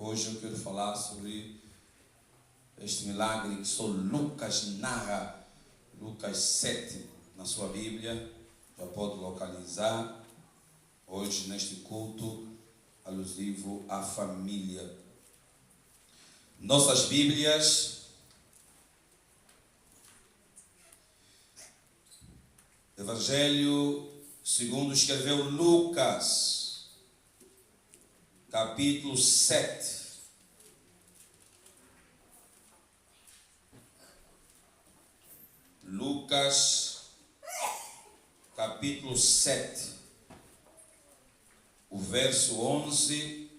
Hoje eu quero falar sobre este milagre que só Lucas narra, Lucas 7, na sua Bíblia, já pode localizar, hoje neste culto alusivo à família. Nossas Bíblias, Evangelho segundo escreveu Lucas, capítulo 7. Lucas, capítulo 7, o verso 11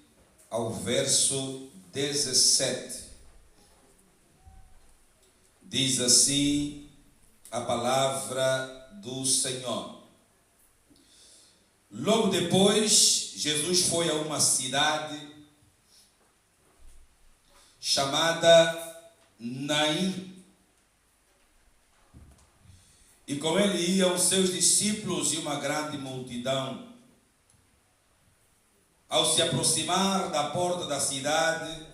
ao verso 17. Diz assim a palavra do Senhor. Logo depois, Jesus foi a uma cidade chamada Naim, e com ele iam seus discípulos e uma grande multidão. Ao se aproximar da porta da cidade,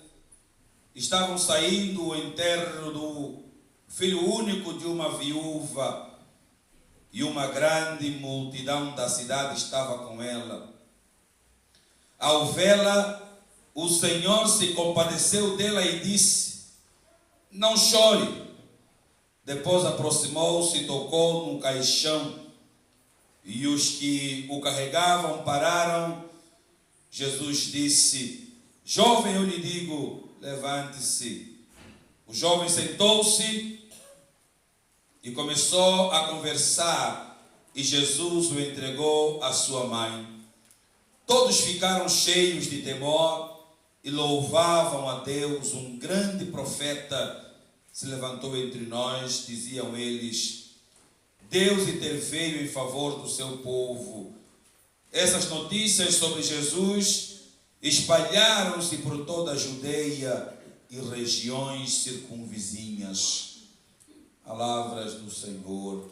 estavam saindo o enterro do filho único de uma viúva, e uma grande multidão da cidade estava com ela. Ao vê-la, o Senhor se compadeceu dela e disse: "Não chore." Depois aproximou-se e tocou num caixão, e os que o carregavam pararam. Jesus disse: "Jovem, eu lhe digo, levante-se." O jovem sentou-se e começou a conversar, e Jesus o entregou à sua mãe. Todos ficaram cheios de temor e louvavam a Deus. Um grande profeta se levantou entre nós, diziam eles. Deus interveio em favor do seu povo. Essas notícias sobre Jesus espalharam-se por toda a Judeia e regiões circunvizinhas. Palavras do Senhor.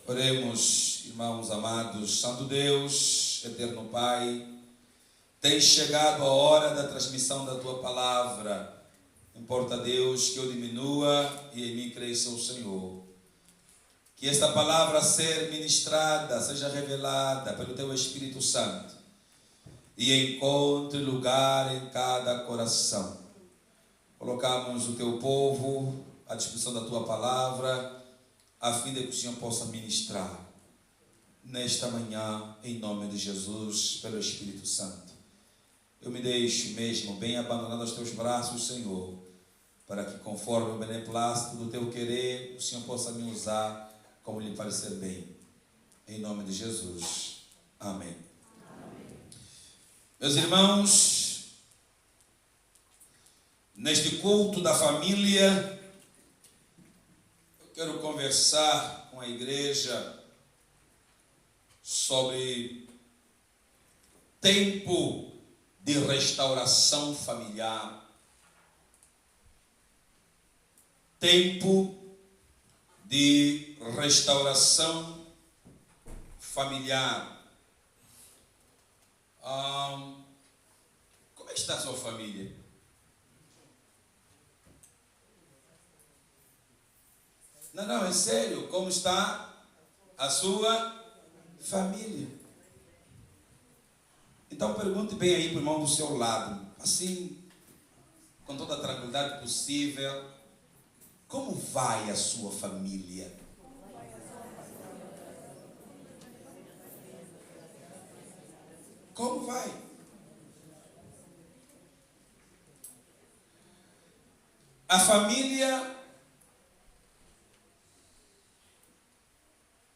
Oremos, irmãos amados. Santo Deus, eterno Pai, tem chegado a hora da transmissão da Tua palavra. Importa, Deus, que eu diminua e em mim cresça o Senhor. Que esta palavra a ser ministrada seja revelada pelo Teu Espírito Santo e encontre lugar em cada coração. Colocamos o Teu povo à disposição da Tua palavra, a fim de que o Senhor possa ministrar nesta manhã, em nome de Jesus, pelo Espírito Santo. Eu me deixo mesmo bem abandonado aos Teus braços, Senhor, para que, conforme o beneplácito do Teu querer, o Senhor possa me usar como lhe parecer bem. Em nome de Jesus. Amém. Amém. Meus irmãos, neste culto da família, eu quero conversar com a igreja sobre tempo de restauração familiar. Tempo de restauração familiar. Como é que está a sua família? Não, é sério. Como está a sua família? Então pergunte bem aí para o irmão do seu lado, assim, com toda a tranquilidade possível: como vai a sua família? Como vai? A família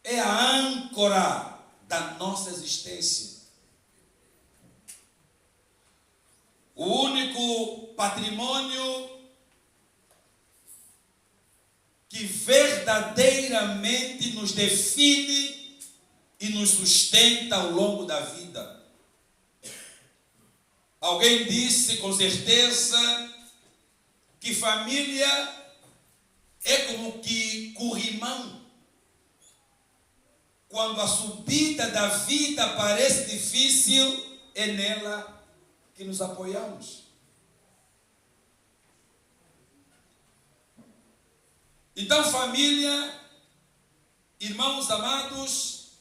é a âncora da nossa existência. O único patrimônio que verdadeiramente nos define e nos sustenta ao longo da vida. Alguém disse com certeza que família é como que corrimão. Quando a subida da vida parece difícil, é nela que nos apoiamos. Então, família, irmãos amados,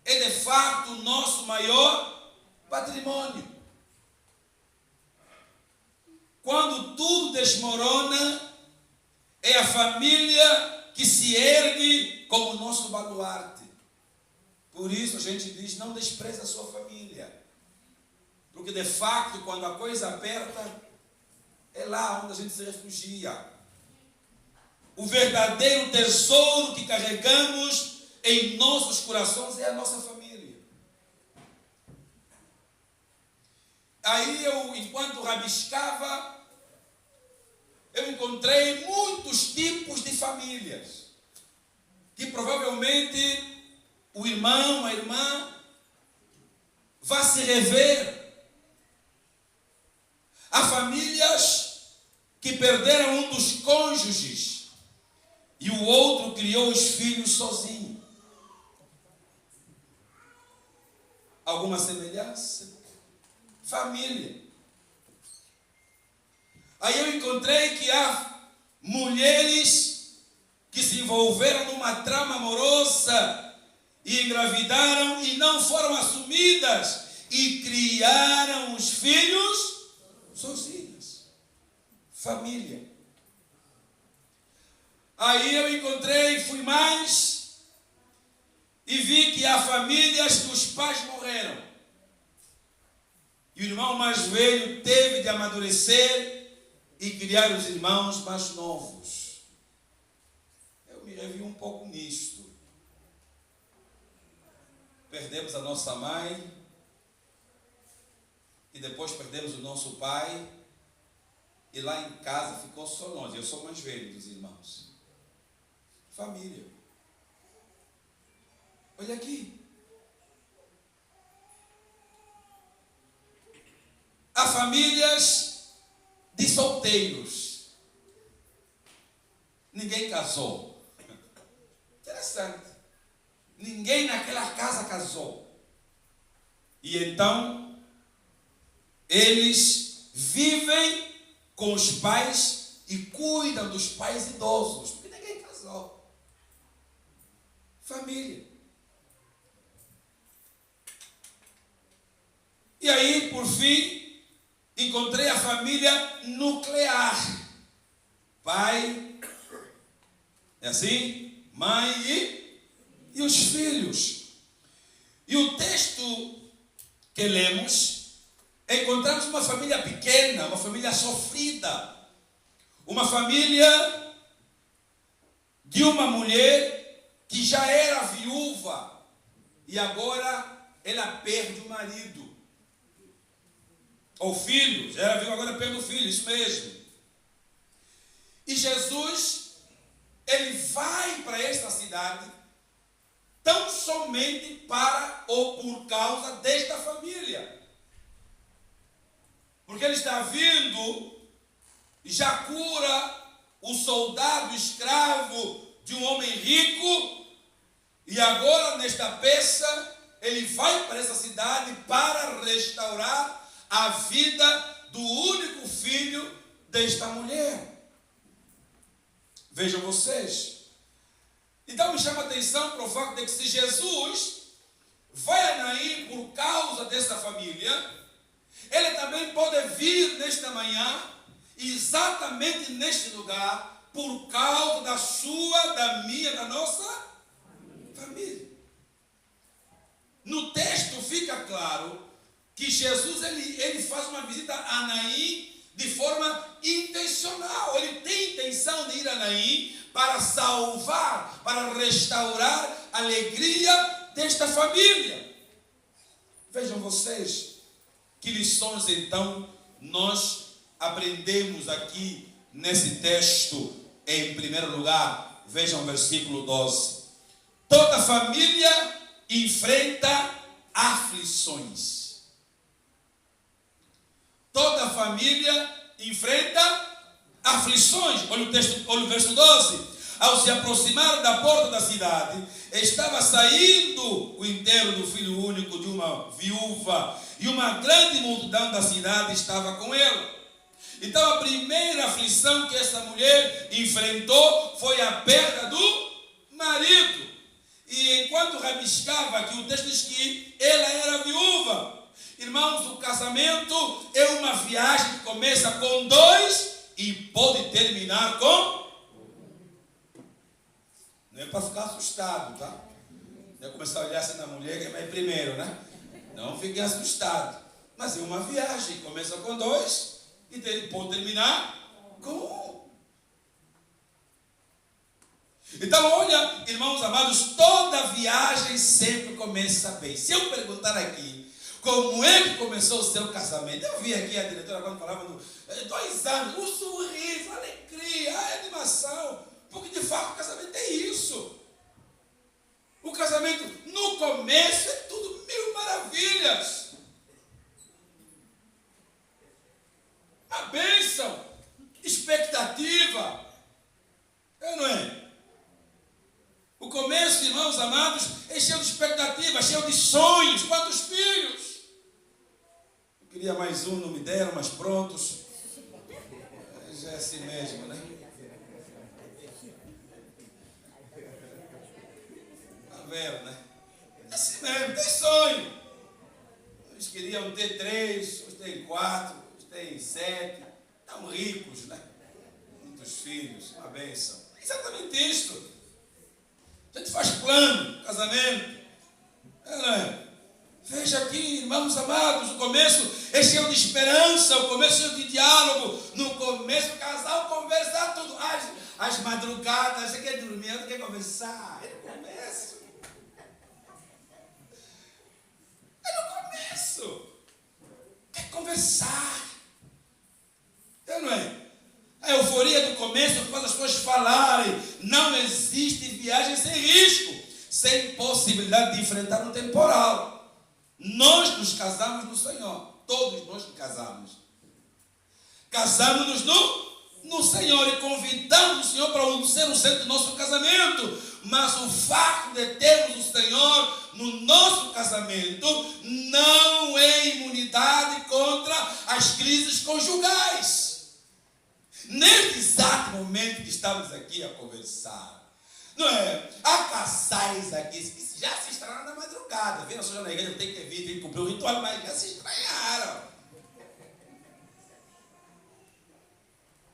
é de fato o nosso maior patrimônio. Quando tudo desmorona, é a família que se ergue como nosso baluarte. Por isso a gente diz, não despreze a sua família. Porque de fato, quando a coisa aperta, é lá onde a gente se refugia. O verdadeiro tesouro que carregamos em nossos corações é a nossa família. Aí eu, enquanto rabiscava, eu encontrei muitos tipos de famílias que provavelmente o irmão, a irmã, vai se rever. Há famílias que perderam um dos cônjuges e o outro criou os filhos sozinho. Alguma semelhança? Família. Aí eu encontrei que há mulheres que se envolveram numa trama amorosa e engravidaram e não foram assumidas e criaram os filhos sozinhas. Família. Aí eu encontrei, fui mais e vi que há famílias que os pais morreram. E o irmão mais velho teve de amadurecer e criar os irmãos mais novos. Eu me revi um pouco nisto. Perdemos a nossa mãe e depois perdemos o nosso pai e lá em casa ficou só nós. Eu sou mais velho dos irmãos. Família. Olha aqui. Há famílias de solteiros. Ninguém casou. Interessante. Ninguém naquela casa casou. E então, eles vivem com os pais e cuidam dos pais idosos. Porque ninguém casou. Família. E aí, por fim, encontrei a família nuclear. Pai, é assim? Mãe e os filhos. E o texto que lemos, encontramos uma família pequena, uma família sofrida, uma família de uma mulher que já era viúva e agora ela perde o marido. Ou filho, já era viúva, agora perde o filho, isso mesmo. E Jesus, ele vai para esta cidade tão somente para ou por causa desta família. Porque ele está vindo e já cura o soldado escravo de um homem rico, e agora nesta peça ele vai para essa cidade para restaurar a vida do único filho desta mulher. Vejam vocês. Então me chama a atenção para o fato de que se Jesus vai a Naim por causa dessa família, ele também pode vir nesta manhã, exatamente neste lugar, por causa da sua, da minha, da nossa família. No texto fica claro que Jesus ele faz uma visita a Naim de forma intencional. Ele tem intenção de ir a Naim para salvar, para restaurar a alegria desta família. Vejam vocês que lições então nós aprendemos aqui nesse texto. Em primeiro lugar, vejam o versículo 12. Toda família enfrenta aflições. Toda família enfrenta aflições. Olha o texto, olha o verso 12. Ao se aproximar da porta da cidade, estava saindo o enterro do filho único de uma viúva, e uma grande multidão da cidade estava com ela. Então a primeira aflição que essa mulher enfrentou foi a perda do marido. E enquanto rabiscava aqui, o texto diz que ela era viúva. Irmãos, o casamento é uma viagem que começa com dois e pode terminar com... Não é para ficar assustado, tá? Não é começar a olhar assim na mulher que vai primeiro, né? Não fique assustado. Mas é uma viagem, começa com dois e pode terminar com um. Então, olha, irmãos amados, toda viagem sempre começa bem. Se eu perguntar aqui, como é que começou o seu casamento? Eu vi aqui a diretora quando falava do 2 anos, o sorriso, a alegria, a animação. Porque de fato o casamento é isso. O casamento no começo é tudo mil maravilhas. A bênção, expectativa. É, não é? O começo, irmãos amados, é cheio de expectativa, cheio de sonhos. Quantos filhos? Eu queria mais um, não me deram, mas prontos. Já é assim mesmo, né? Tá vendo, né? É assim mesmo, tem sonho. Eles queriam ter 3, outros têm 4, outros têm 7. Estão ricos, né? Muitos filhos, uma bênção. É exatamente isso. A gente faz plano, casamento. Veja aqui, irmãos amados, o começo é cheio de esperança, o começo é cheio de diálogo. No começo o casal conversa tudo. As madrugadas, você quer dormir, outro quer conversar. É no começo. É no começo. Quer conversar. Não é? A euforia do começo faz as pessoas falarem. Não existe viagem sem risco, sem possibilidade de enfrentar um temporal. Nós nos casamos no Senhor. Todos nós nos casamos. Casamos-nos no Senhor e convidamos o Senhor para ser o centro do nosso casamento. Mas o fato de termos o Senhor no nosso casamento não é imunidade contra as crises conjugais. Neste exato momento que estamos aqui a conversar, não é? Há casais aqui que já se estranharam na madrugada. Viram só na igreja, tem que vir, tem que cumprir o ritual, mas já se estranharam.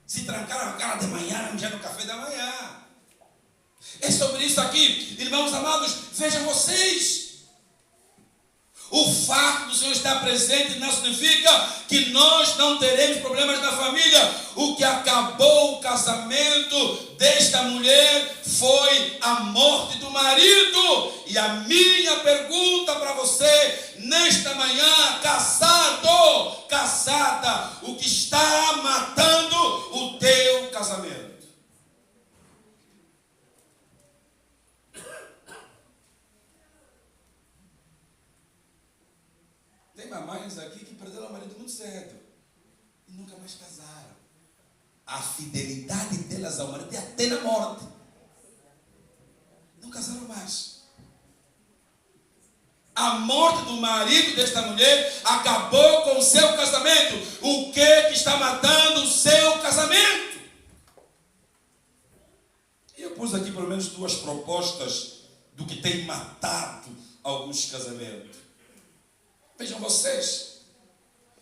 Se trancaram a cara de manhã, já no café da manhã. É sobre isso aqui, irmãos amados, vejam vocês. O fato do Senhor estar presente não significa que nós não teremos problemas na família. O que acabou o casamento desta mulher foi a morte do marido. E a minha pergunta para você nesta manhã, casado, casada, o que está matando o teu casamento? Tem mamães aqui que perderam o marido muito cedo e nunca mais casaram. A fidelidade delas ao marido é até na morte. Não casaram mais. A morte do marido desta mulher acabou com o seu casamento. O que está matando o seu casamento? E eu pus aqui pelo menos 2 propostas do que tem matado alguns casamentos. Vejam vocês,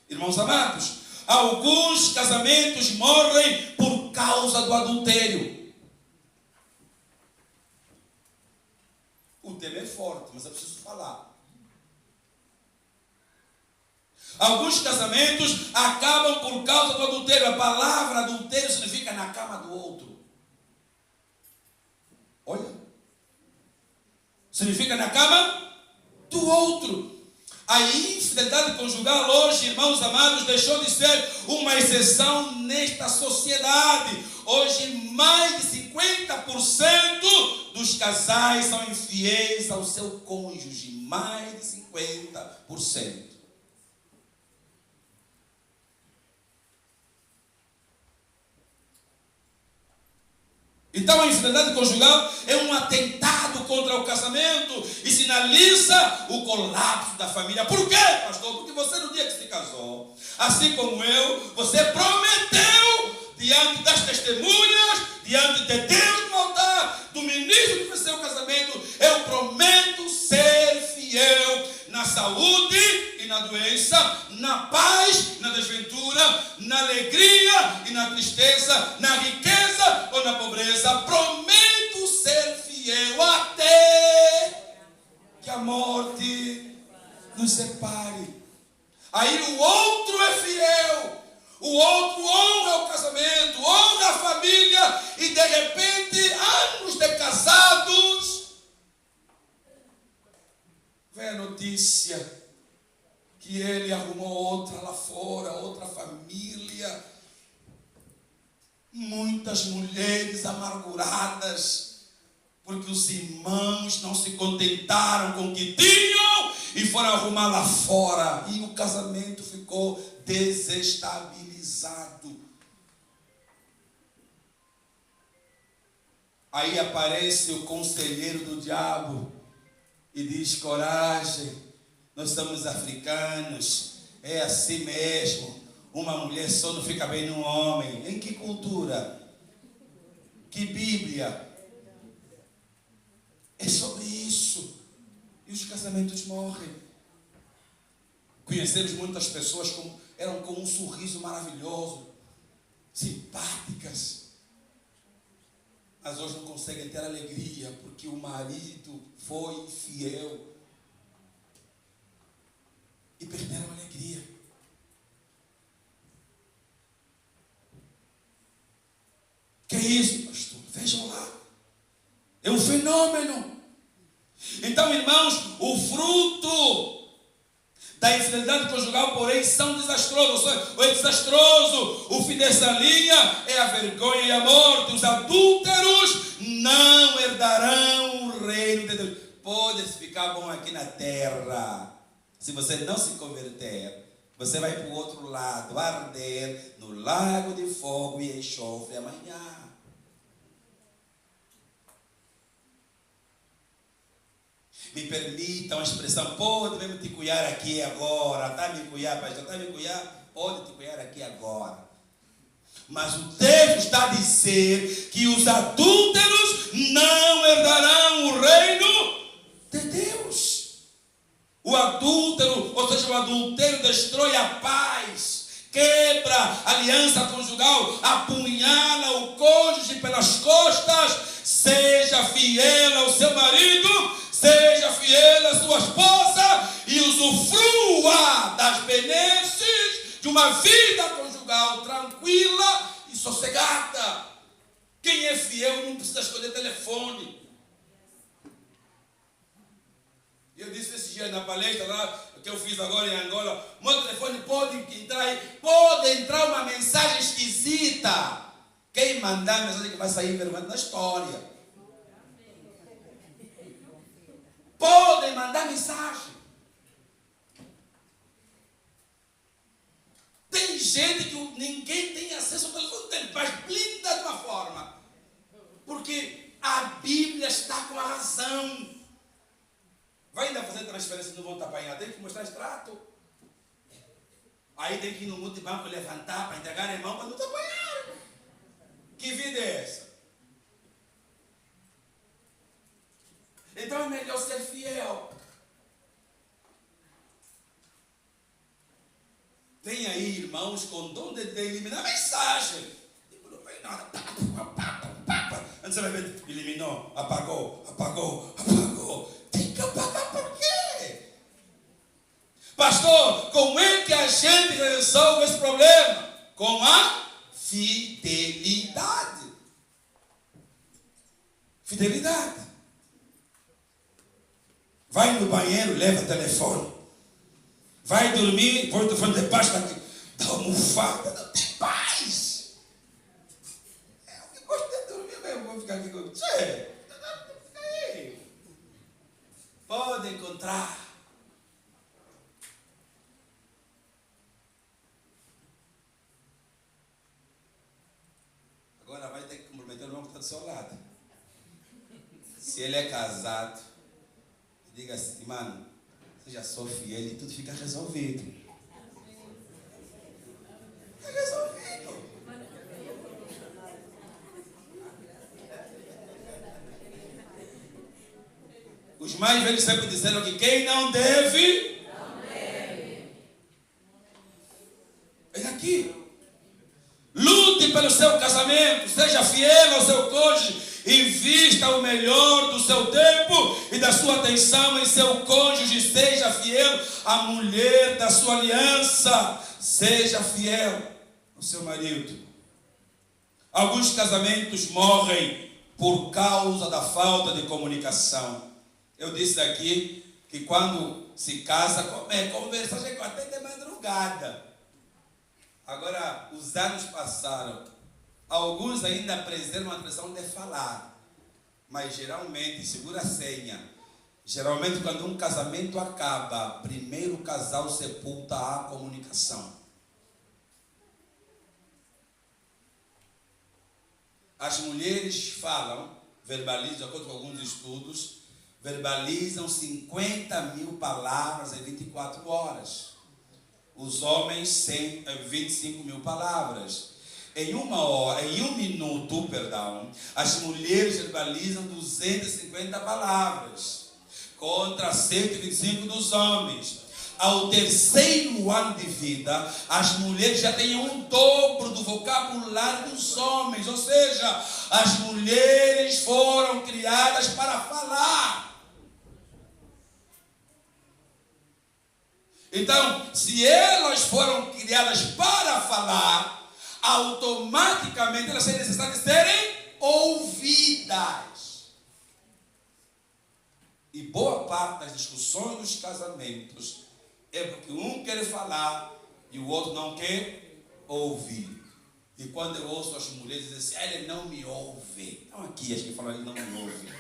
irmãos amados, alguns casamentos morrem por causa do adultério. O tema é forte, mas é preciso falar. Alguns casamentos acabam por causa do adultério. A palavra adultério significa na cama do outro. Olha. Significa na cama do outro. A infidelidade conjugal hoje, irmãos amados, deixou de ser uma exceção nesta sociedade. Hoje, mais de 50% dos casais são infiéis ao seu cônjuge. Mais de 50%. Então a infidelidade conjugal é um atentado contra o casamento e sinaliza o colapso da família. Por quê, pastor? Porque você no dia que se casou, assim como eu, você prometeu diante das testemunhas, diante de Deus no altar, do ministro que fez seu casamento: eu prometo ser fiel na saúde e na doença, na paz, na desventura, na alegria e na tristeza, na riqueza ou na pobreza. Prometo ser fiel até que a morte nos separe. Aí o outro é fiel, o outro honra o casamento, honra a família, e de repente, anos de casados, vem a notícia que ele arrumou outra lá fora, outra família. Muitas mulheres amarguradas, porque os irmãos não se contentaram com o que tinham e foram arrumar lá fora. E o casamento ficou desestabilizado. Aí aparece o conselheiro do diabo e diz: coragem, nós somos africanos, é assim mesmo. Uma mulher só não fica bem num homem. Em que cultura? Que Bíblia? É sobre isso. E os casamentos morrem. Conhecemos muitas pessoas como eram com um sorriso maravilhoso, simpáticas, mas hoje não conseguem ter alegria porque o marido foi infiel e perderam a alegria. Que é isso, pastor? Vejam lá. É um fenômeno. Então, irmãos, o fruto da infidelidade conjugal, porém, são desastrosos. Ou é desastroso. O fim dessa linha é a vergonha e a morte. Os adúlteros não herdarão o reino de Deus. Pode ficar bom aqui na terra. Se você não se converter, você vai para o outro lado, arder no lago de fogo e enxofre amanhã. Me permitam a expressão: pode mesmo te cuidar aqui agora. Está me cuidar, pastor? Está me cuidar? Pode te cuidar aqui agora. Mas o texto está a dizer que os adúlteros não herdarão o reino de Deus. O adúltero, ou seja, o adultério destrói a paz, quebra a aliança conjugal, apunhala o cônjuge pelas costas. Seja fiel ao seu marido, seja fiel à sua esposa e usufrua das benesses de uma vida conjugal tranquila e sossegada. Quem é fiel não precisa escolher telefone. Eu disse esse dia na palestra lá, que eu fiz agora em Angola: meu telefone pode entrar uma mensagem esquisita. Quem mandar a mensagem que vai sair vergonha na história. Podem mandar mensagem. Tem gente que ninguém tem acesso ao telefone dele, mas blinda de uma forma. Porque a Bíblia está com a razão. Vai ainda fazer transferência, não vão te apanhar, tem que mostrar extrato. Aí tem que ir no multibanco levantar para entregar a mão para não te apanhar. Que vida é essa? Então é melhor ser fiel. Tem aí irmãos com dom de eliminar mensagem. Tipo, não vem nada. Antes você vai ver, eliminou, apagou. Tem que apagar por quê? Pastor, como é que a gente resolve esse problema? Com a fidelidade. Fidelidade. Vai no banheiro, leva telefone. Vai dormir, põe o telefone debaixo da almofada. Não tem paz. Eu gosto de dormir mesmo. Vou ficar aqui com você. Pode encontrar. Agora vai ter que comprometer o irmão que do seu lado. Se ele é casado, diga assim, mano, seja só fiel e tudo fica resolvido. Fica resolvido. Os mais velhos sempre disseram que quem não deve, é aqui. Lute pelo seu casamento, seja fiel ao seu cônjuge, invista o melhor do seu tempo e da sua atenção em seu cônjuge, seja fiel à mulher da sua aliança, seja fiel ao seu marido. Alguns casamentos morrem por causa da falta de comunicação. Eu disse aqui que quando se casa, conversa até de madrugada. Agora, os anos passaram. Alguns ainda preservam a tradição de falar. Mas geralmente, segura a senha. Geralmente, quando um casamento acaba, primeiro o casal sepulta a comunicação. As mulheres falam, verbalizam, de acordo com alguns estudos, verbalizam 50.000 palavras em 24 horas. Os homens 25.000 palavras. Em um minuto, as mulheres verbalizam 250 palavras contra 125 dos homens. Ao terceiro ano de vida, as mulheres já têm um dobro do vocabulário dos homens. Ou seja, as mulheres foram criadas para falar. Então, se elas foram criadas para falar, automaticamente elas têm necessidade de serem ouvidas. E boa parte das discussões dos casamentos é porque um quer falar e o outro não quer ouvir. E quando eu ouço as mulheres dizem assim, ele não me ouve. Então aqui as que falam, ele não me ouve.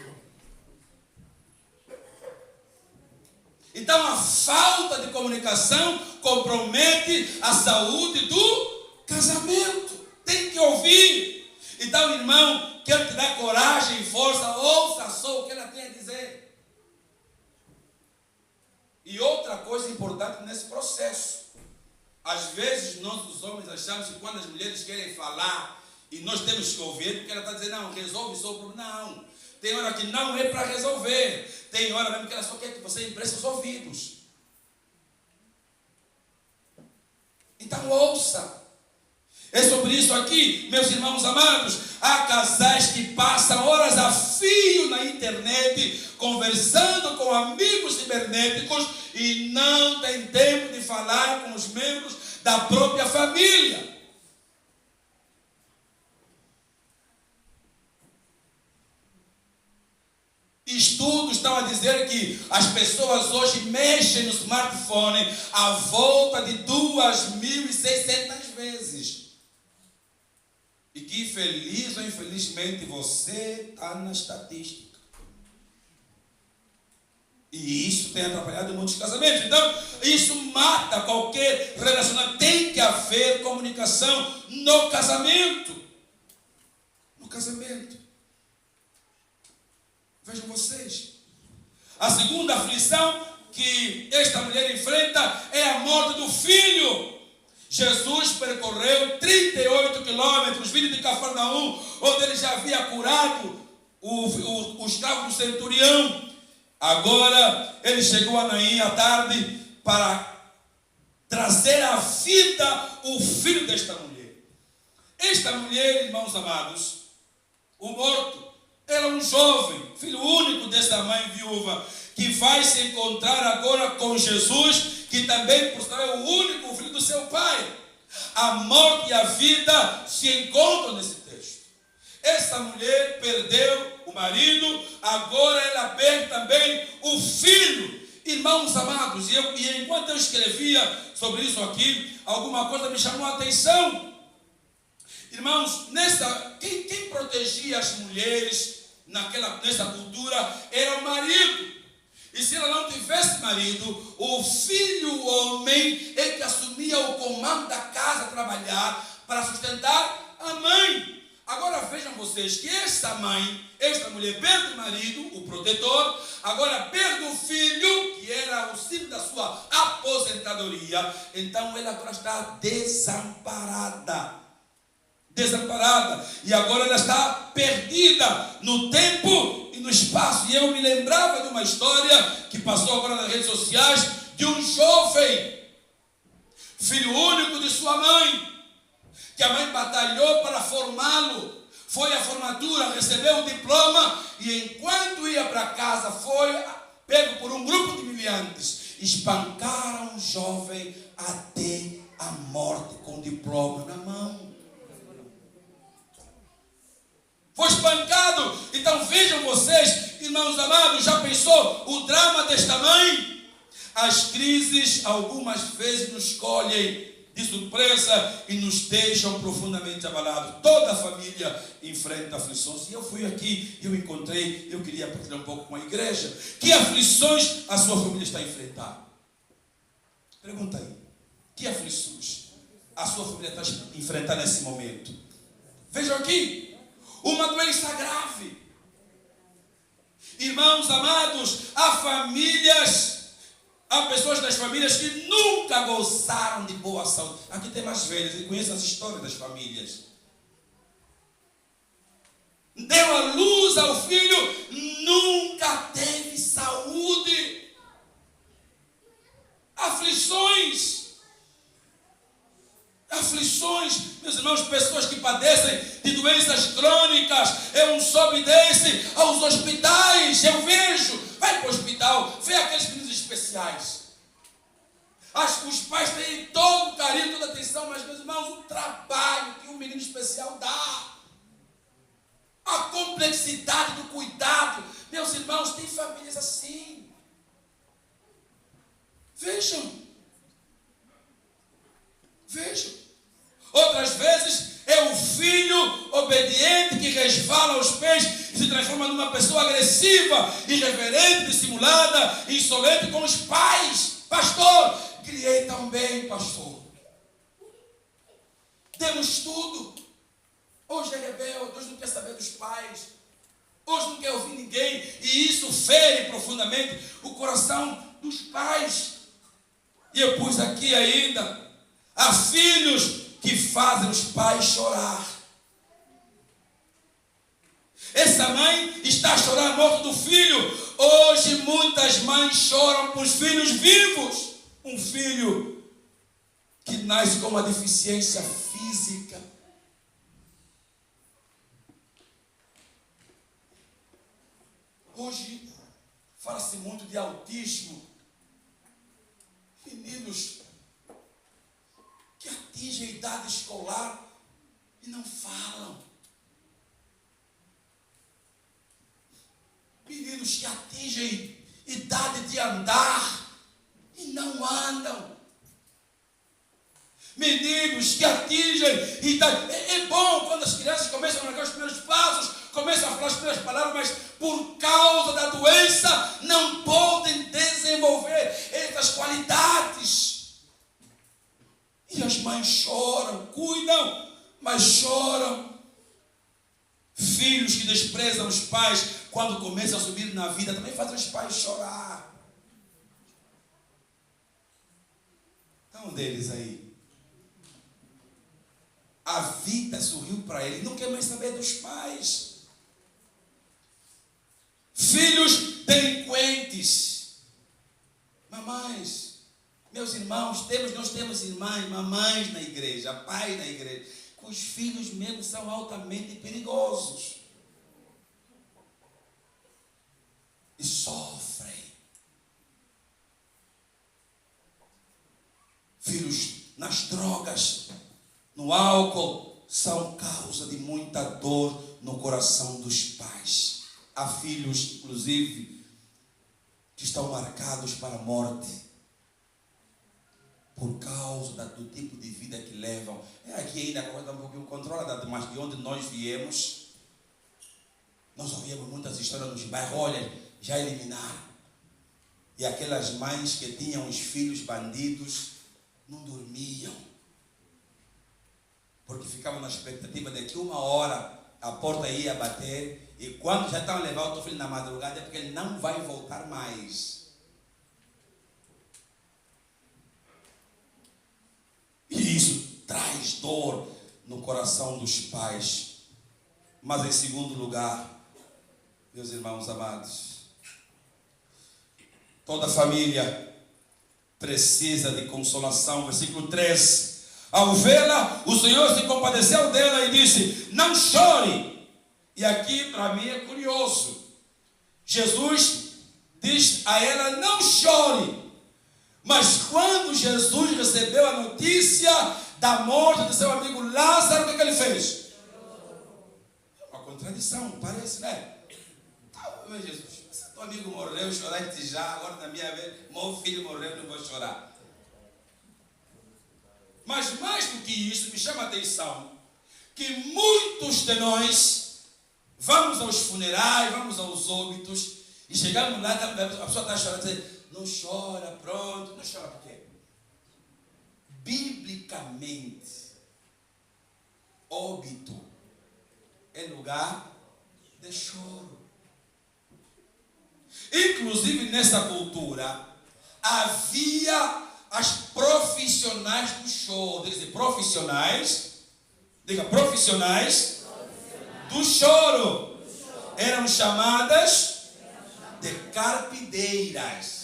Então a falta de comunicação compromete a saúde do casamento. Tem que ouvir. Então, irmão, quero te dar coragem e força, ouça só o que ela tem a dizer. E outra coisa importante nesse processo. Às vezes nós os homens achamos que quando as mulheres querem falar e nós temos que ouvir, porque ela está dizendo, não, resolve só o problema. Não. Tem hora que não é para resolver. Tem hora mesmo que ela só quer que você empreste os ouvidos. Então ouça. É sobre isso aqui, meus irmãos amados. Há casais que passam horas a fio na internet, conversando com amigos cibernéticos e não tem tempo de falar com os membros da própria família. Estudos estão a dizer que as pessoas hoje mexem no smartphone a volta de 2.600 vezes. E que feliz ou infelizmente você está na estatística. E isso tem atrapalhado muitos casamentos. Então, isso mata qualquer relacionamento. Tem que haver comunicação no casamento. No casamento. Vejam vocês. A segunda aflição que esta mulher enfrenta é a morte do filho. Jesus percorreu 38 quilômetros vindo de Cafarnaum, onde ele já havia curado o escravo do centurião. Agora ele chegou a Naim à tarde para trazer à vida o filho desta mulher. Esta mulher, irmãos amados, o morto, era um jovem, filho único dessa mãe viúva, que vai se encontrar agora com Jesus, que também, por sinal, é o único filho do seu pai. A morte e a vida se encontram nesse texto. Essa mulher perdeu o marido, agora ela perde também o filho. Irmãos amados, e enquanto eu escrevia sobre isso aqui, alguma coisa me chamou a atenção. Irmãos, quem protegia as mulheres nessa cultura era o marido. E se ela não tivesse marido, o filho homem é que assumia o comando da casa a trabalhar para sustentar a mãe. Agora vejam vocês que esta mãe, esta mulher perde o marido, o protetor, agora perde o filho, que era o símbolo da sua aposentadoria. Então ela agora está desamparada. E agora ela está perdida no tempo e no espaço. E eu me lembrava de uma história que passou agora nas redes sociais, de um jovem, filho único de sua mãe, que a mãe batalhou para formá-lo. Foi à formatura, recebeu o diploma e enquanto ia para casa foi pego por um grupo de miliantes. Espancaram o jovem até a morte com o diploma na mão. Foi espancado. Então vejam vocês, irmãos amados, já pensou o drama desta mãe? As crises algumas vezes nos colhem de surpresa e nos deixam profundamente abalados. Toda a família enfrenta aflições. E eu fui aqui, eu encontrei, eu queria partilhar um pouco com a igreja. Que aflições a sua família está enfrentando? Pergunta aí. Que aflições a sua família está enfrentando nesse momento? Vejam aqui. Uma doença grave. Irmãos amados, há pessoas das famílias que nunca gozaram de boa saúde. Aqui tem mais velhos e conhecem as histórias das famílias. Deu a luz ao filho, nunca teve saúde. Aflições, meus irmãos, pessoas que padecem de doenças crônicas. Eu soube desse aos hospitais. Eu vejo, vai para o hospital, vê aqueles meninos especiais. Acho que os pais têm todo o carinho, toda a atenção, mas, meus irmãos, o trabalho que um menino especial dá, a complexidade do cuidado. Meus irmãos, tem famílias assim. Vejam. Outras vezes é o filho obediente que resvala aos pés e se transforma numa pessoa agressiva, irreverente, dissimulada, insolente com os pais. Pastor, criei tão bem, pastor. Temos tudo. Hoje é rebelde, hoje não quer saber dos pais. Hoje não quer ouvir ninguém. E isso fere profundamente o coração dos pais. E eu pus aqui ainda. Há filhos que fazem os pais chorar. Essa mãe está a chorar a morte do filho. Hoje muitas mães choram por filhos vivos. Um filho que nasce com uma deficiência física. Hoje fala-se muito de autismo. Meninos que atingem a idade escolar e não falam. Meninos que atingem idade de andar e não andam. Meninos que atingem idade. É bom quando as crianças começam a marcar os primeiros passos, começam a falar as primeiras palavras, mas por causa da doença não podem desenvolver essas qualidades. E as mães choram, cuidam, mas choram. Filhos que desprezam os pais, quando começam a subir na vida, também fazem os pais chorar. Então, um deles aí. A vida sorriu para ele, não quer mais saber dos pais. Filhos delinquentes. Mamães. Meus irmãos, nós temos irmãs, mamães na igreja, pais na igreja, que os filhos mesmo são altamente perigosos. E sofrem. Filhos nas drogas, no álcool, são causa de muita dor no coração dos pais. Há filhos, inclusive, que estão marcados para a morte. Por causa do tipo de vida que levam. Aqui ainda a coisa um pouquinho controlada, mas de onde nós viemos, nós ouvimos muitas histórias nos bairros, olha, já eliminaram. E aquelas mães que tinham os filhos bandidos, não dormiam. porque ficavam na expectativa de que 1 hora a porta ia bater, e quando já estavam levando o teu filho na madrugada, é porque ele não vai voltar mais. E isso traz dor no coração dos pais. Mas em segundo lugar, meus irmãos amados, toda família precisa de consolação. Versículo 13. Ao vê-la, o Senhor se compadeceu dela e disse: não chore. E aqui para mim é curioso. Jesus diz a ela: não chore. Mas quando Jesus recebeu a notícia da morte de seu amigo Lázaro, o que ele fez? Uma contradição, parece, né? Meu Jesus, se teu amigo morreu, choraste já, agora na minha vez, meu filho morreu, não vou chorar. Mas mais do que isso, me chama a atenção que muitos de nós vamos aos funerais, vamos aos óbitos, e chegamos lá, a pessoa está chorando, diz: não chora, pronto. Não chora por quê? Biblicamente, óbito é lugar de choro. Inclusive nessa cultura havia as profissionais do choro. Quer dizer, profissionais do choro. Eram chamadas de carpideiras.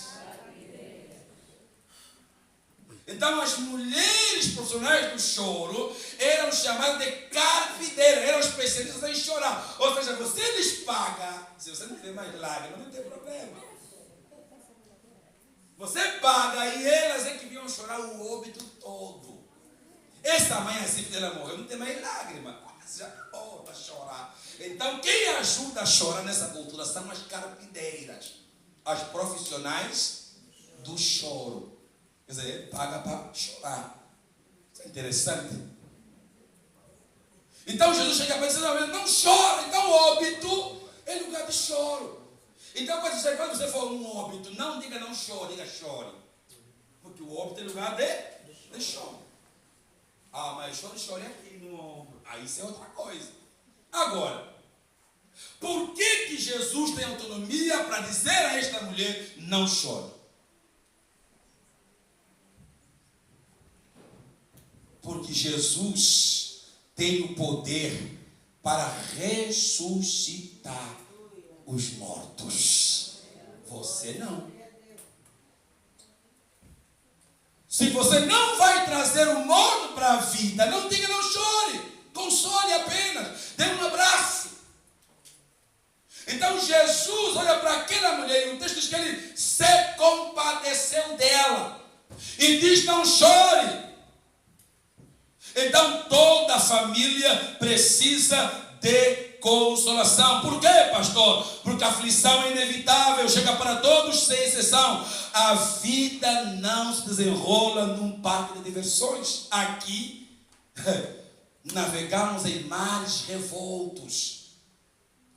Então as mulheres profissionais do choro eram chamadas de carpideiras, eram especialistas em chorar. Ou seja, você lhes paga, se você não tem mais lágrimas, não tem problema. Você paga e elas é que vinham chorar o óbito todo. Essa mãe assim que ela morreu, não tem mais lágrima, quase já volta a chorar. Então quem ajuda a chorar nessa cultura são as carpideiras, as profissionais do choro. Quer dizer, paga para chorar. Isso é interessante. Então Jesus chega para dizer: não chora. Então óbito é lugar de choro. Então quando você for um óbito, não diga não chore, diga chore. Porque o óbito é lugar de choro. Ah, mas chore aqui no ombro. Aí isso é outra coisa. Agora, por que Jesus tem autonomia para dizer a esta mulher: não chore? Porque Jesus tem o poder para ressuscitar os mortos. Você não. Se você não vai trazer o morto para a vida, não diga não chore. Console apenas. Dê um abraço. Então Jesus olha para aquela mulher, e o texto diz que ele se compadeceu dela. E diz: não chore. Então toda a família precisa de consolação. Por quê, pastor? Porque a aflição é inevitável, chega para todos sem exceção. A vida não se desenrola num parque de diversões. Aqui navegamos em mares revoltos.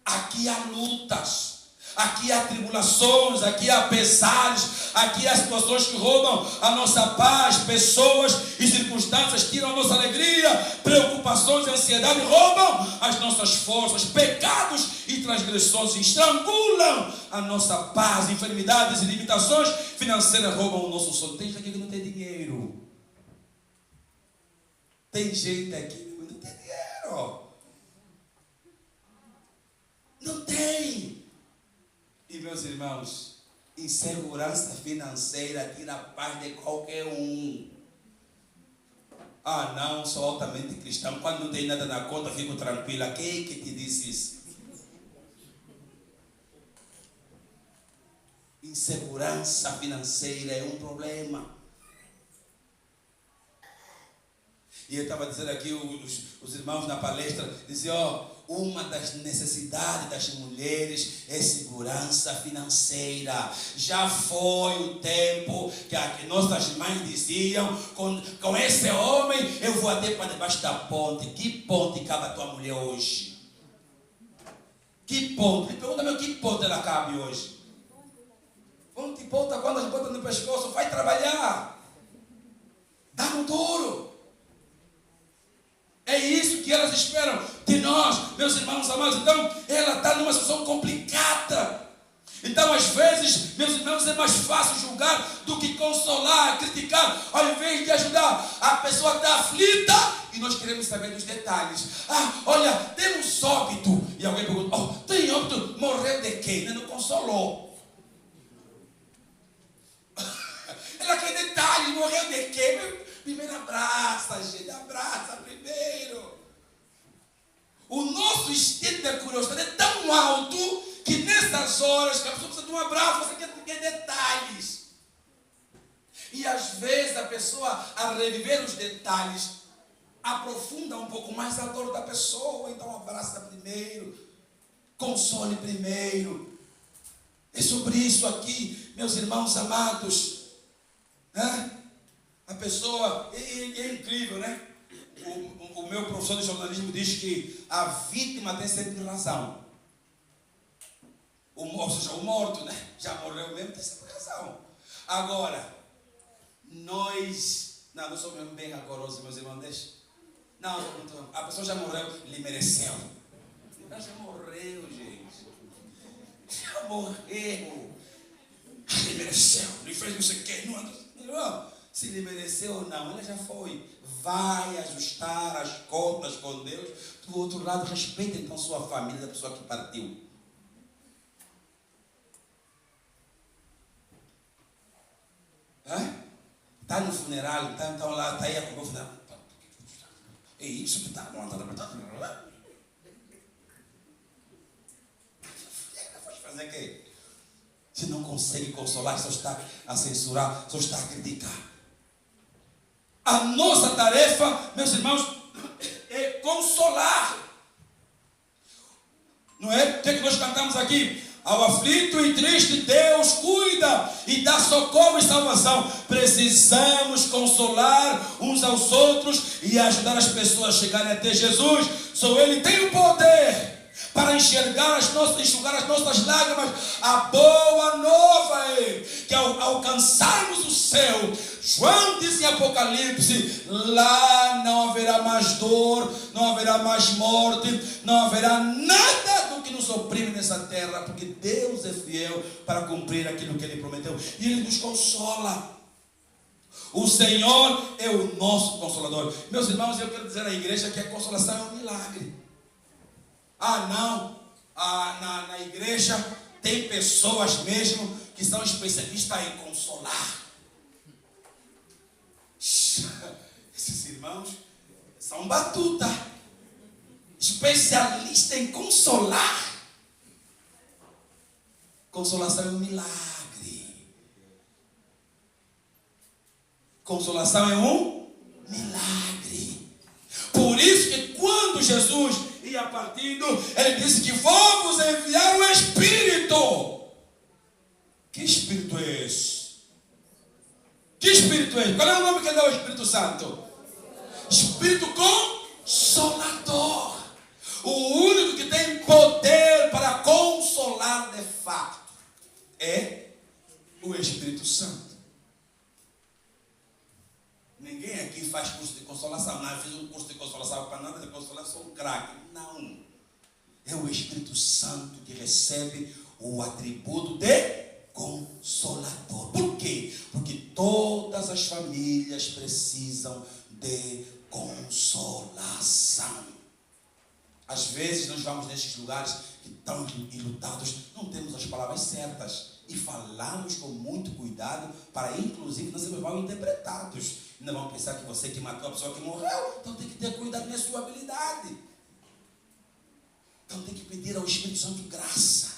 Aqui há lutas. Aqui há tribulações, aqui há pesares, aqui há situações que roubam a nossa paz, pessoas e circunstâncias tiram a nossa alegria, preocupações e ansiedade roubam as nossas forças, pecados e transgressões estrangulam a nossa paz, enfermidades e limitações financeiras roubam o nosso sono. Tem gente aqui que não tem dinheiro. Tem gente aqui que não tem dinheiro. Não tem. E meus irmãos, insegurança financeira tira a paz de qualquer um. Ah não, sou altamente cristão, quando não tem nada na conta fico tranquila. Quem é que te disse isso? Insegurança financeira é um problema. E eu estava dizendo aqui, os irmãos na palestra diziam: uma das necessidades das mulheres é segurança financeira. Já foi o tempo que nossas mães diziam: com esse homem eu vou até para debaixo da ponte. Que ponte cabe a tua mulher hoje? Que ponte? Pergunta-me que ponte ela cabe hoje. Ponte ponta, quando as botas no pescoço, vai trabalhar. Dá no duro. É isso que elas esperam de nós, meus irmãos amados. Então, ela está numa situação complicada. Então, às vezes, meus irmãos, é mais fácil julgar do que consolar, criticar, ao invés de ajudar. A pessoa está aflita e nós queremos saber dos detalhes. Ah, olha, temos óbito. E alguém pergunta, oh, tem óbito, morreu de quem? Não consolou. Ela quer detalhes, morreu de quem? Primeiro abraça, gente, abraça primeiro. O nosso instinto de curiosidade é tão alto que nessas horas que a pessoa precisa de um abraço, você quer detalhes. E às vezes a pessoa, a reviver os detalhes, aprofunda um pouco mais a dor da pessoa. Então abraça primeiro, console primeiro. É sobre isso aqui, meus irmãos amados. A pessoa, é incrível, né? O meu professor de jornalismo diz que a vítima tem sempre razão. Ou seja, o morto, né? Já morreu mesmo, tem sempre razão. Agora, nós somos mesmo bem rigorosos, meus irmãos, deixa. Não, a pessoa já morreu, ele mereceu. Ela já morreu, gente. Já morreu. Ele mereceu, ele fez não sei o quê. Não, se ele mereceu ou não, ela já foi. Vai ajustar as contas com Deus. Do outro lado, respeita então sua família, da pessoa que partiu. Está no funeral, então lá, está aí a comer o funeral. É isso que está acontecendo. Fazer o quê? Se não consegue consolar, só está a censurar, só está a criticar. A nossa tarefa, meus irmãos, é consolar. Não é? O que nós cantamos aqui? Ao aflito e triste, Deus cuida e dá socorro e salvação. Precisamos consolar uns aos outros e ajudar as pessoas a chegarem até Jesus. Só Ele tem o poder para enxugar as nossas lágrimas. A boa nova é que ao alcançarmos o céu, João diz em Apocalipse, lá não haverá mais dor, não haverá mais morte, não haverá nada do que nos oprime nessa terra, porque Deus é fiel para cumprir aquilo que Ele prometeu. E Ele nos consola. O Senhor é o nosso consolador. Meus irmãos, eu quero dizer à igreja que a consolação é um milagre. Na igreja tem pessoas mesmo que são especialistas em consolar. Esses irmãos são batuta, especialista em consolar. Consolação é um milagre. Consolação é um milagre. Por isso que quando Jesus ia partindo, Ele disse que vou vos enviar o Espírito. Que Espírito é esse? Que Espírito é esse? Qual é o nome que Ele dá ao Espírito Santo? Espírito Consolador. O único que tem poder para consolar de fato é o Espírito Santo. Ninguém aqui faz curso de consolação. Não, eu fiz um curso de consolação para nada de consolação, sou um craque. Não. É o Espírito Santo que recebe o atributo de consolador. Por quê? Porque todas as famílias precisam de consolação. Às vezes nós vamos nesses lugares que estão enlutados, não temos as palavras certas e falamos com muito cuidado para inclusive não sermos mal interpretados. Não vão pensar que você que matou a pessoa que morreu, então tem que ter cuidado na sua habilidade. Então tem que pedir ao Espírito Santo graça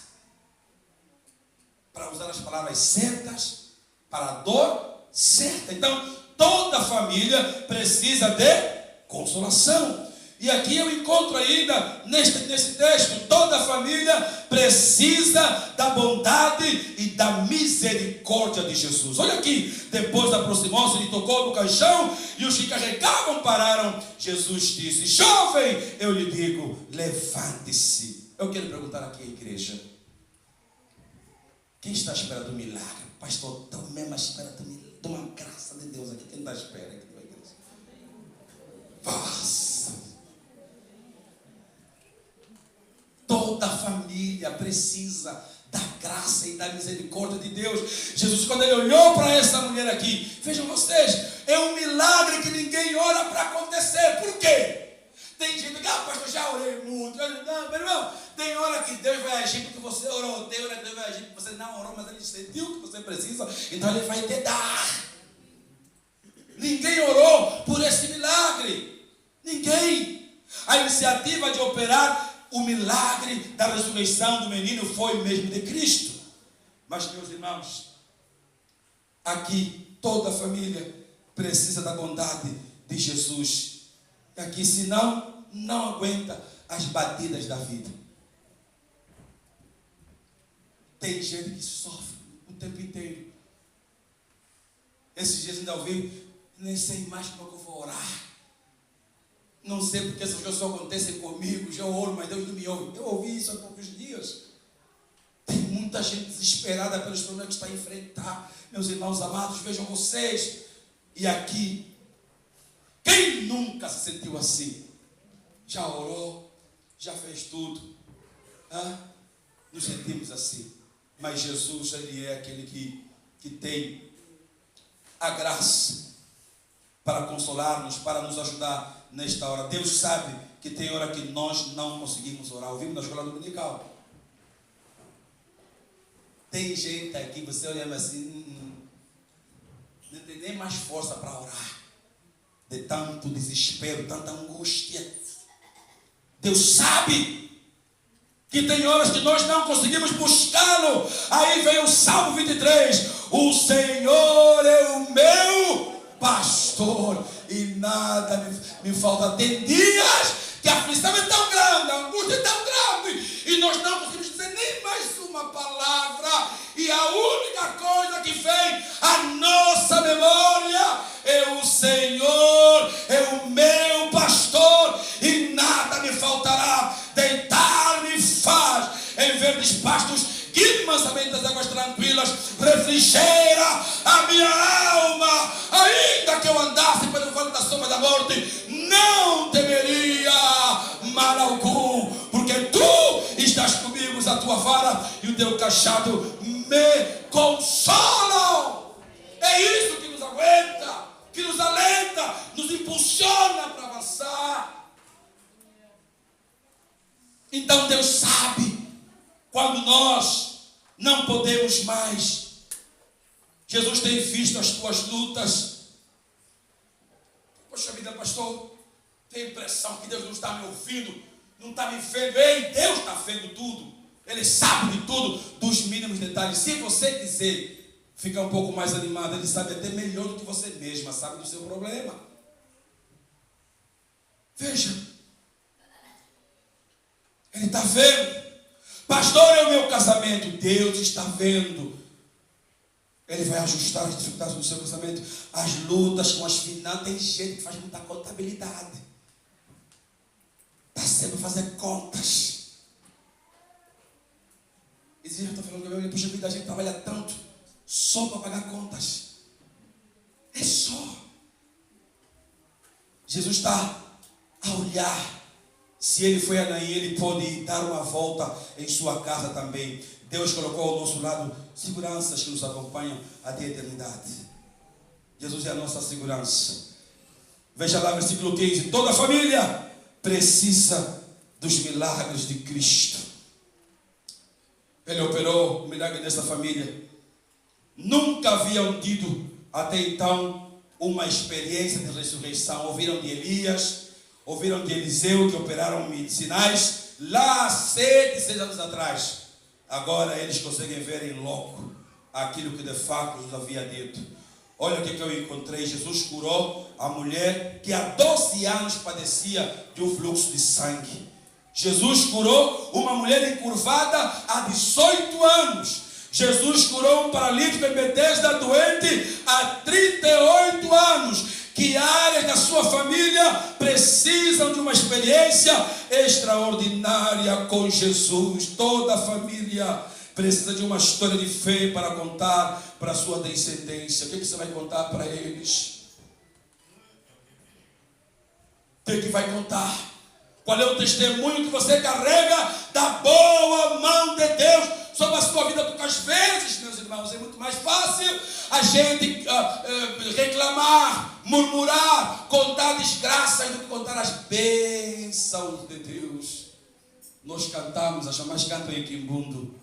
para usar as palavras certas para a dor certa. Então toda família precisa de consolação. E aqui eu encontro ainda, nesse texto, toda família precisa da bondade e da misericórdia de Jesus. Olha aqui, depois aproximou-se, ele tocou no caixão e os que carregavam pararam. Jesus disse, jovem, eu lhe digo, levante-se. Eu quero perguntar aqui à igreja, quem está esperando um milagre? Pastor, estou mesmo esperando de uma graça de Deus aqui. Quem está esperando aqui na igreja? Nossa. Toda a família precisa da graça e da misericórdia de Deus. Jesus, quando ele olhou para essa mulher aqui, vejam vocês, é um milagre que ninguém ora para acontecer. Por quê? Tem gente que, pastor, já orei muito. Não, meu irmão, tem hora que Deus vai agir porque você orou, tem hora que Deus vai agir porque você não orou, mas Ele sentiu que você precisa, então Ele vai te dar. Ninguém orou por esse milagre. Ninguém. A iniciativa de operar o milagre da ressurreição do menino foi mesmo de Cristo. Mas, meus irmãos, aqui toda a família precisa da bondade de Jesus. Aqui, senão, não aguenta as batidas da vida. Tem gente que sofre o tempo inteiro. Esses dias ainda ouvi, nem sei mais como eu vou orar. Não sei porque essas coisas só acontecem comigo. Já oro, mas Deus não me ouve. Eu ouvi isso há poucos dias. Tem muita gente desesperada pelos problemas que está a enfrentar. Meus irmãos amados, vejam vocês. E aqui, quem nunca se sentiu assim? Já orou, já fez tudo. Nos sentimos assim. Mas Jesus, Ele é aquele que tem a graça para consolar-nos, para nos ajudar nesta hora. Deus sabe que tem hora que nós não conseguimos orar. Ouvimos na escola dominical. Tem gente aqui, você olhando assim, não tem nem mais força para orar. De tanto desespero, tanta angústia. Deus sabe que tem horas que nós não conseguimos buscá-lo. Aí vem o Salmo 23. O Senhor é o meu pastor e nada me falta. Tem dias que a aflição é tão grande, a angústia é tão grande, e nós não conseguimos dizer nem mais uma palavra, e a única coisa que vem à nossa memória é o Senhor é o meu pastor e nada me faltará. Deitar-me faz em verdes pastos, guia-me mansamente das águas tranquilas, refrigera a minha alma. Ainda que eu andasse pelo vale da sombra da morte, não temeria mal algum, porque tu estás comigo, a tua vara e o teu cajado me consolam. É isso que nos aguenta, que nos alenta, nos impulsiona para avançar. Então Deus sabe quando nós não podemos mais. Jesus tem visto as tuas lutas. Poxa vida, pastor, tenho a impressão que Deus não está me ouvindo, não está me vendo. Ei, Deus está vendo tudo. Ele sabe de tudo, dos mínimos detalhes. Se você quiser ficar um pouco mais animado, Ele sabe até melhor do que você mesma sabe do seu problema. Veja, Ele está vendo. Pastor, é o meu casamento. Deus está vendo. Ele vai ajustar as dificuldades do seu casamento, as lutas com as finanças. Tem gente que faz muita contabilidade. Está sempre fazendo contas. E eu estou falando que puxa vida, a gente trabalha tanto só para pagar contas. É só. Jesus está a olhar. Se Ele foi a Naim, Ele pode dar uma volta em sua casa também. Deus colocou ao nosso lado seguranças que nos acompanham até a eternidade. Jesus é a nossa segurança. Veja lá, versículo 15. Toda a família precisa dos milagres de Cristo. Ele operou o milagre dessa família. Nunca haviam tido até então uma experiência de ressurreição. Ouviram de Elias, ouviram de Eliseu, que operaram sinais lá 7, 6 anos atrás. Agora eles conseguem ver em loco aquilo que de fato Jesus havia dito. Olha o que eu encontrei. Jesus curou a mulher que há 12 anos padecia de um fluxo de sangue. Jesus curou uma mulher encurvada há 18 anos. Jesus curou um paralítico em Betesda, doente há 38 anos. Que áreas da sua família precisam de uma experiência extraordinária com Jesus? Toda a família precisa de uma história de fé para contar para a sua descendência. O que você vai contar para eles? O que vai contar? Qual é o testemunho que você carrega da boa mão de Deus sobre a sua vida? Porque às vezes, meus irmãos, é muito mais fácil a gente reclamar, murmurar, contar desgraças do que contar as bênçãos de Deus. Nós cantamos, as mamães cantam em Quimbundo.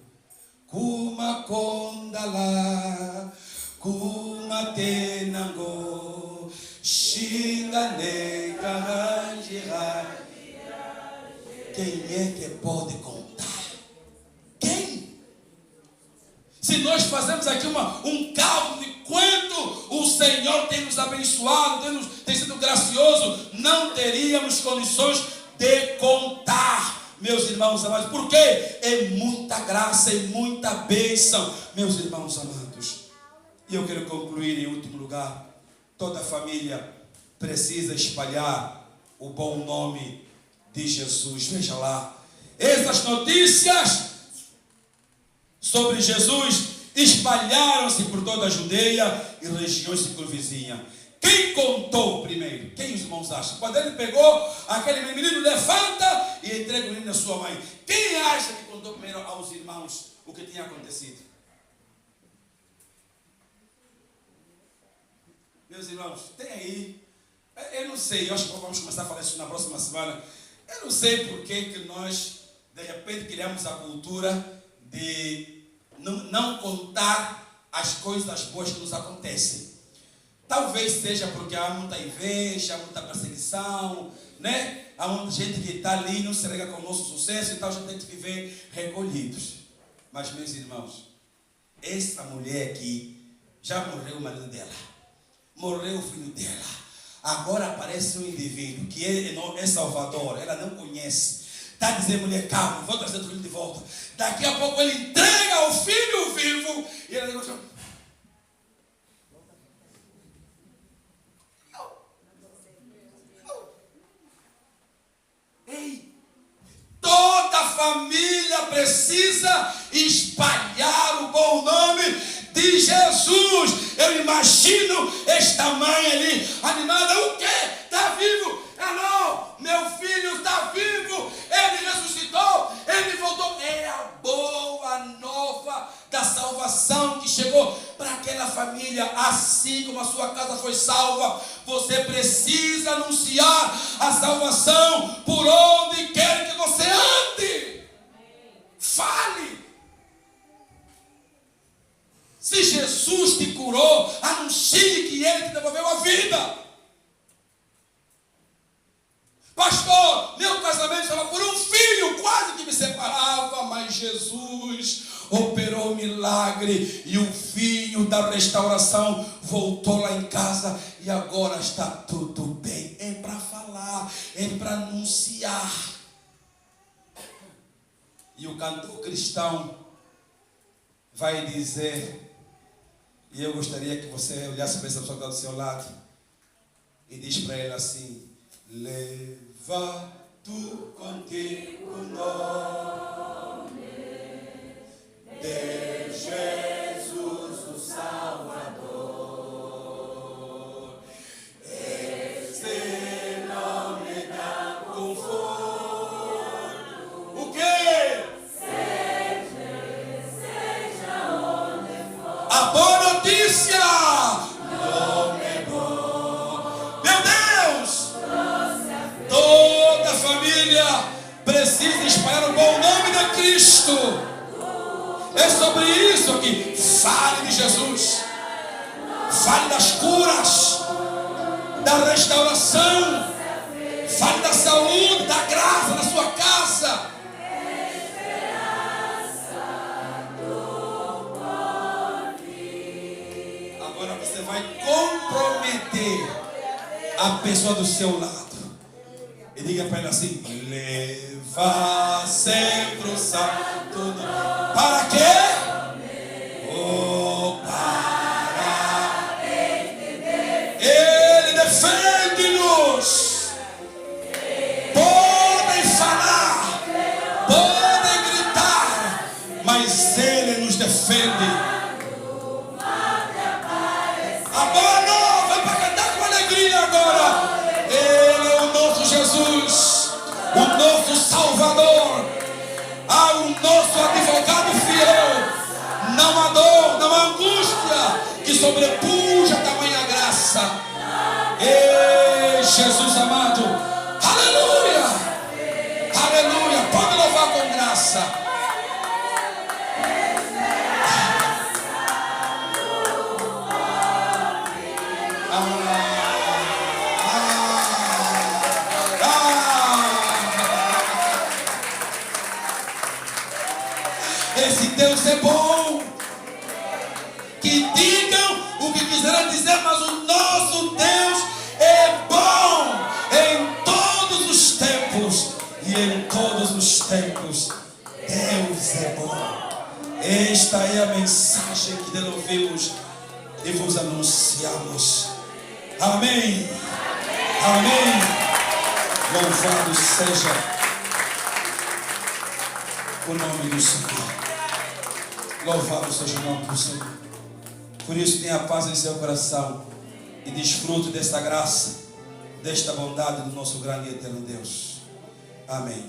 Kuma kondala, kuma tenango, xinganei, carrangirai. Quem é que pode contar? Quem? Se nós fazemos aqui um cálculo de quanto o Senhor tem nos abençoado, tem sido gracioso, não teríamos condições de contar. Meus irmãos amados, porque é muita graça e muita bênção, meus irmãos amados. E eu quero concluir em último lugar. Toda família precisa espalhar o bom nome de Jesus. Veja lá, essas notícias sobre Jesus espalharam-se por toda a Judeia e regiões circunvizinhas. Quem contou primeiro? Quem os irmãos acham? Quando ele pegou aquele menino, levanta e entrega o menino à sua mãe. Quem acha que contou primeiro aos irmãos o que tinha acontecido? Meus irmãos, tem aí. Eu não sei, eu acho que vamos começar a falar isso na próxima semana. Eu não sei por que nós, de repente, criamos a cultura de não contar as coisas boas que nos acontecem. Talvez seja porque há muita inveja, muita perseguição, né? Há muita gente que está ali, não se rega com o nosso sucesso, então a gente tem que viver recolhidos. Mas, meus irmãos, essa mulher aqui, já morreu o marido dela, morreu o filho dela. Agora aparece um indivíduo que é Salvador, ela não conhece. Está dizendo, mulher, calma, vou trazer o filho de volta. Daqui a pouco ele entrega o filho vivo e ela diz assim, ei, toda a família precisa espalhar o bom nome de Jesus. Eu imagino esta mãe ali animada. O quê? Está vivo? Não, meu filho está vivo. Ele ressuscitou, ele voltou. É a boa nova da salvação que chegou para aquela família. Assim como a sua casa foi salva, você precisa anunciar a salvação por onde quer que você ande. Fale. Se Jesus te curou, anuncie que Ele te devolveu a vida. Pastor, meu casamento estava por um filho, quase que me separava, mas Jesus operou um milagre e o filho da restauração voltou lá em casa e agora está tudo bem. É para falar, é para anunciar. E o cantor cristão vai dizer, e eu gostaria que você olhasse para essa pessoa que está do seu lado e diz para ela assim: leva tu contigo o nome de Jesus o Salvador. Esse nome dá conforto. O quê? Seja onde for. A boa notícia! Nome é bom. Meu Deus! Toda a família precisa espalhar o bom nome de Cristo. É sobre isso aqui. Fale de Jesus. Fale das curas, da restauração. Fale da saúde, da graça na sua casa. Agora você vai comprometer a pessoa do seu lado. E diga para ela assim: leva sempre o santo nome. Para quê? Oh, para Ele defende-nos. Podem falar, podem gritar, mas Ele nos defende. A boa nova é para cantar com alegria agora. Ele é o nosso Jesus, o nosso Salvador, ao nosso advogado fiel. Não há dor, não há angústia que sobrepuja tamanha graça. Ei, Jesus amado, aleluia, aleluia. Pode louvar com graça. Esse Deus é bom. Que digam o que quiserem dizer, mas o nosso Deus é bom em todos os tempos. E em todos os tempos Deus é bom. Esta é a mensagem que nós ouvimos e vos anunciamos. Amém. Amém. Louvado seja o nome do Senhor. Louvado seja o nome do Senhor. Por isso tenha paz em seu coração e desfrute desta graça, desta bondade do nosso grande e eterno Deus. Amém.